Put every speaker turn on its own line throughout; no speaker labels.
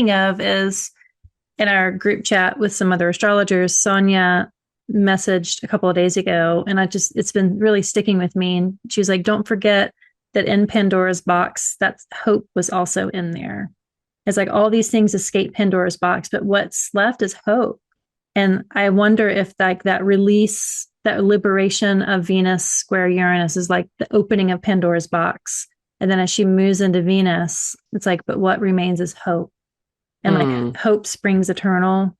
of is in our group chat with some other astrologers, Sonia messaged a couple of days ago, and it's been really sticking with me. And she was like, don't forget that in Pandora's box, that hope was also in there. It's like all these things escape Pandora's box, but what's left is hope. And I wonder if like that release, that liberation of Venus square Uranus is like the opening of Pandora's box. And then as she moves into Venus, it's like, but what remains is hope. And like hope springs eternal,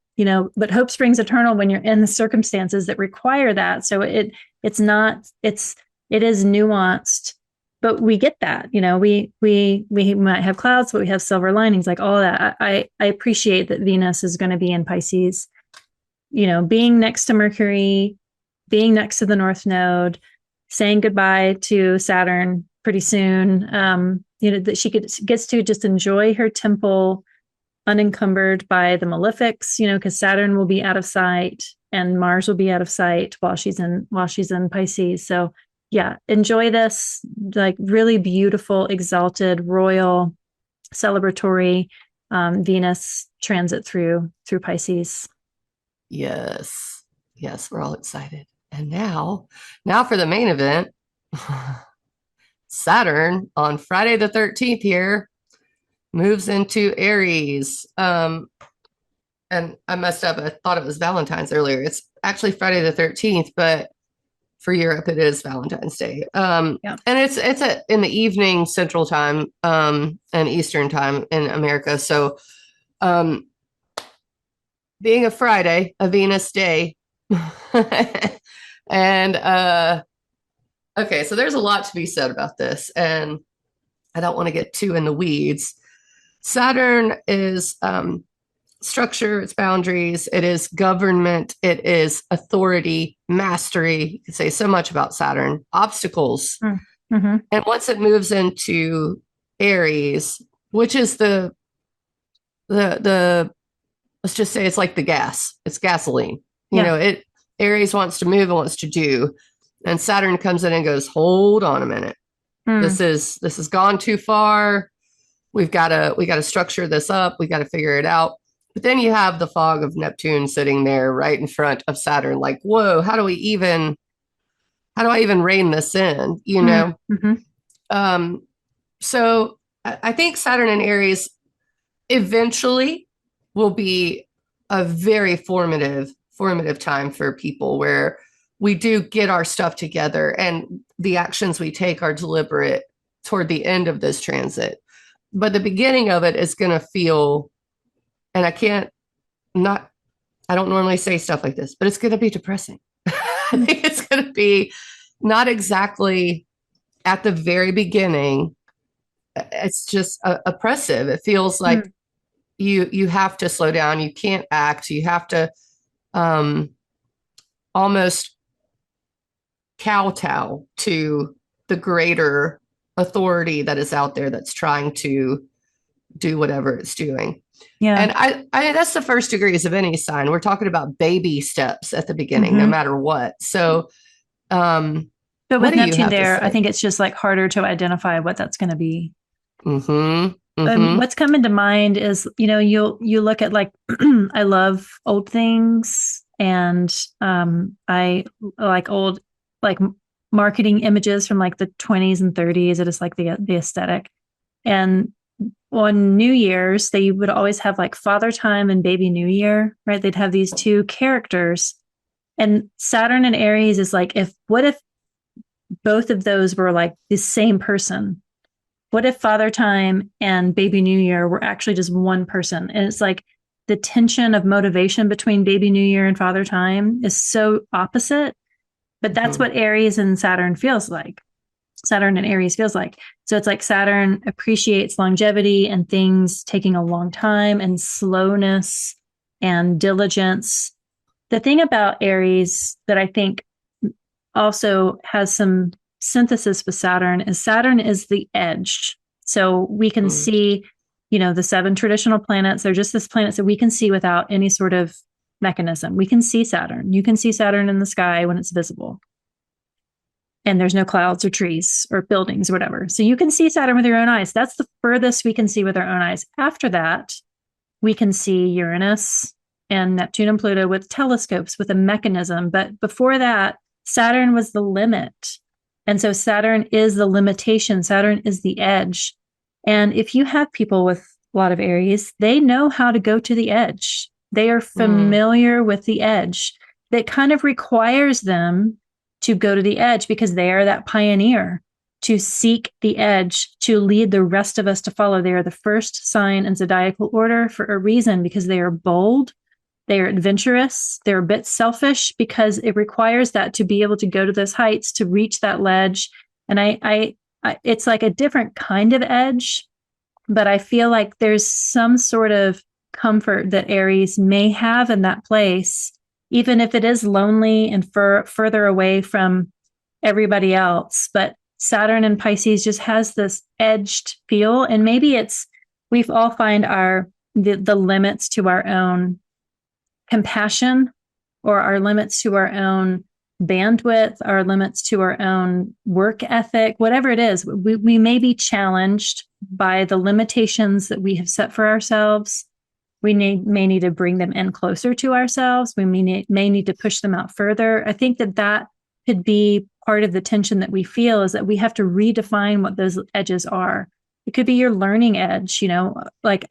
but hope springs eternal when you're in the circumstances that require that. So it is nuanced, but we get that, we might have clouds, but we have silver linings, like all that. I appreciate that Venus is going to be in Pisces, being next to Mercury, being next to the North Node, saying goodbye to Saturn pretty soon. That she gets to just enjoy her temple unencumbered by the malefics, because Saturn will be out of sight and Mars will be out of sight while she's in Pisces. So yeah, enjoy this like really beautiful, exalted, royal, celebratory Venus transit through Pisces.
Yes. Yes, we're all excited. And now for the main event. Saturn on Friday the 13th here moves into Aries. And I messed up. I thought it was Valentine's earlier. It's actually Friday the 13th, but for Europe it is Valentine's Day.
Yeah.
And it's in the evening Central Time, and Eastern Time in America. So being a Friday, a Venus day. And okay, so there's a lot to be said about this, and I don't want to get too in the weeds. Saturn is structure, it's boundaries, it is government, it is authority, mastery. You can say so much about Saturn, obstacles.
Mm-hmm.
And once it moves into Aries, which is the let's just say it's like the gas, it's gasoline. Aries wants to move and wants to do, and Saturn comes in and goes, hold on a minute. This has gone too far. We've got to structure this up. We got to figure it out. But then you have the fog of Neptune sitting there right in front of Saturn, like, whoa, how do I even rein this in? So I think Saturn and Aries eventually will be a very formative time for people, where we do get our stuff together and the actions we take are deliberate toward the end of this transit. But the beginning of it is going to feel, and I don't normally say stuff like this, but it's going to be depressing. I think it's going to be not exactly at the very beginning. It's just oppressive. It feels like you have to slow down. You can't act. You have to almost kowtow to the greater authority that is out there that's trying to do whatever it's doing.
Yeah.
And I that's the first degrees of any sign. We're talking about baby steps at the beginning, no matter what. So,
but with Neptune there, I think it's just like harder to identify what that's going to be. What's coming to mind is, you look at like, I love old things, and I like old, like marketing images from like the 20s and 30s. It is like the aesthetic. And on New Year's, they would always have like Father Time and Baby New Year, right? They'd have these two characters. And Saturn and Aries is like, what if both of those were like the same person? What if Father Time and Baby New Year were actually just one person? And it's like the tension of motivation between Baby New Year and Father Time is so opposite. But that's what Aries and Saturn feels like. Saturn and Aries feels like. So it's like Saturn appreciates longevity and things taking a long time and slowness and diligence. The thing about Aries that I think also has some synthesis with Saturn is the edge. So we can see, the 7 traditional planets. They're just this planets that we can see without any sort of mechanism. We can see Saturn. You can see Saturn in the sky when it's visible. And there's no clouds or trees or buildings or whatever. So you can see Saturn with your own eyes. That's the furthest we can see with our own eyes. After that, we can see Uranus and Neptune and Pluto with telescopes, with a mechanism. But before that, Saturn was the limit. And so Saturn is the limitation. Saturn is the edge. And if you have people with a lot of Aries, they know how to go to the edge. They are familiar with the edge. That kind of requires them to go to the edge because they are that pioneer, to seek the edge, to lead the rest of us to follow. They are the first sign in zodiacal order for a reason, because they are bold, they are adventurous, they're a bit selfish, because it requires that to be able to go to those heights, to reach that ledge. And I it's like a different kind of edge, but I feel like there's some sort of comfort that Aries may have in that place, even if it is lonely and further away from everybody else. But Saturn in Pisces just has this edged feel. And maybe it's, we've all find the limits to our own compassion, or our limits to our own bandwidth, our limits to our own work ethic, whatever it is. We may be challenged by the limitations that we have set for ourselves. We may need to bring them in closer to ourselves. We may need to push them out further. I think that could be part of the tension that we feel, is that we have to redefine what those edges are. It could be your learning edge, like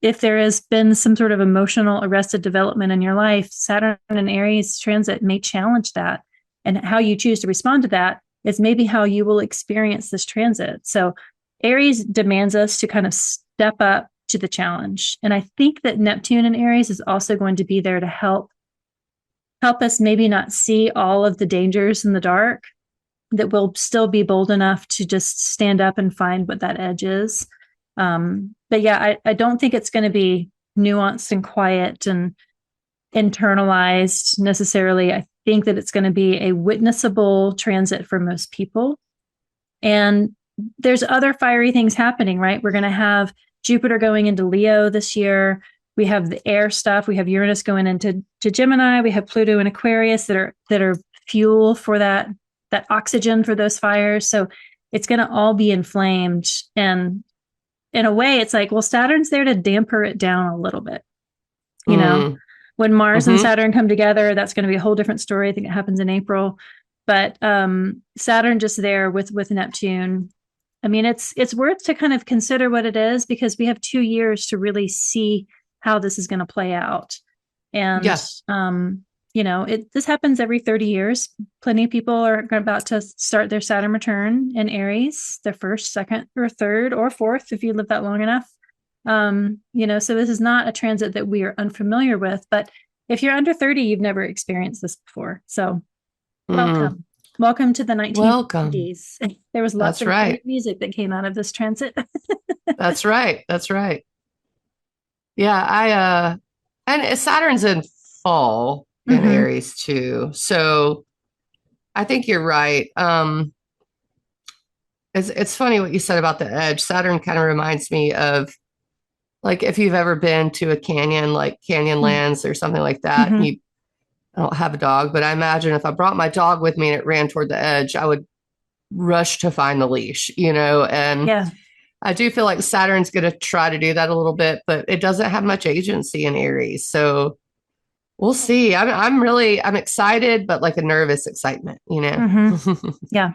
if there has been some sort of emotional arrested development in your life, Saturn and Aries transit may challenge that. And how you choose to respond to that is maybe how you will experience this transit. So Aries demands us to kind of step up to the challenge. And I think that Neptune in Aries is also going to be there to help us maybe not see all of the dangers in the dark, that we'll still be bold enough to just stand up and find what that edge is. But yeah, I don't think it's going to be nuanced and quiet and internalized necessarily. I think that it's going to be a witnessable transit for most people. And there's other fiery things happening, right? We're going to have Jupiter going into Leo this year. We have the air stuff. We have Uranus going into Gemini. We have Pluto and Aquarius that are fuel for that oxygen for those fires. So it's going to all be inflamed. And in a way, it's like, well, Saturn's there to damper it down a little bit. When Mars and Saturn come together, that's going to be a whole different story. I think it happens in April. But Saturn just there with Neptune. I mean, it's worth to kind of consider what it is, because we have 2 years to really see how this is going to play out. And,
yes.
This happens every 30 years. Plenty of people are about to start their Saturn return in Aries, their first, second, or third, or fourth, if you live that long enough. So this is not a transit that we are unfamiliar with, but if you're under 30, you've never experienced this before. So welcome. Welcome to the 1950s. There was lots of great music that came out of this transit.
That's right. Yeah, and Saturn's in fall in Aries too. So I think you're right. It's funny what you said about the edge. Saturn kind of reminds me of, like, if you've ever been to a canyon, like Canyonlands or something like that. I don't have a dog, but I imagine if I brought my dog with me and it ran toward the edge, I would rush to find the leash, and I do feel like Saturn's going to try to do that a little bit, but it doesn't have much agency in Aries. So we'll see. I'm excited, but like a nervous excitement,
Yeah.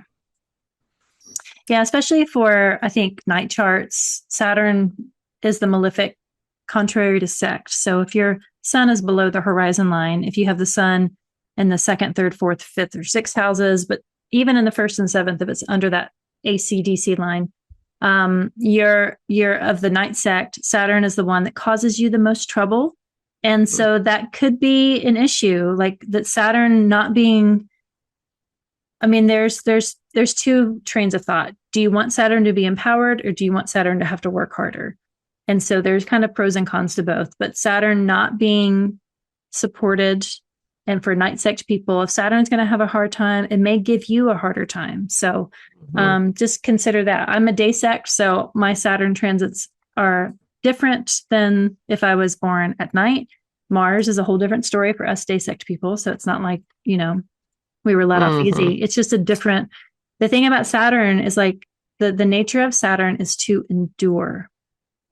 Yeah. Especially for, I think, night charts. Saturn is the malefic contrary to sect. So if your sun is below the horizon line, if you have the sun in the second, third, fourth, fifth, or sixth houses, but even in the first and seventh, if it's under that AC/DC line, you're of the night sect. Saturn is the one that causes you the most trouble. And so that could be an issue, like that Saturn not being, I mean, there's 2 trains of thought. Do you want Saturn to be empowered, or do you want Saturn to have to work harder? And so there's kind of pros and cons to both, but Saturn not being supported, and for night sect people, if Saturn's going to have a hard time, it may give you a harder time. So just consider that. I'm a day sect, so my Saturn transits are different than if I was born at night. Mars is a whole different story for us day sect people. So it's not like, we were let off easy. It's just the thing about Saturn is, like, the nature of Saturn is to endure.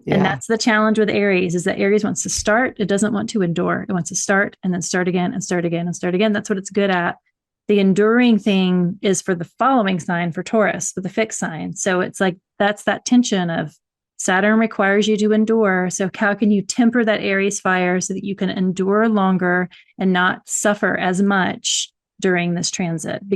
And that's the challenge with Aries, is that Aries wants to start. It doesn't want to endure. It wants to start and then start again and start again and start again. That's what it's good at. The enduring thing is for the following sign, for Taurus, with the fixed sign. So it's like, that's that tension of Saturn requires you to endure. So how can you temper that Aries fire so that you can endure longer and not suffer as much during this transit? Because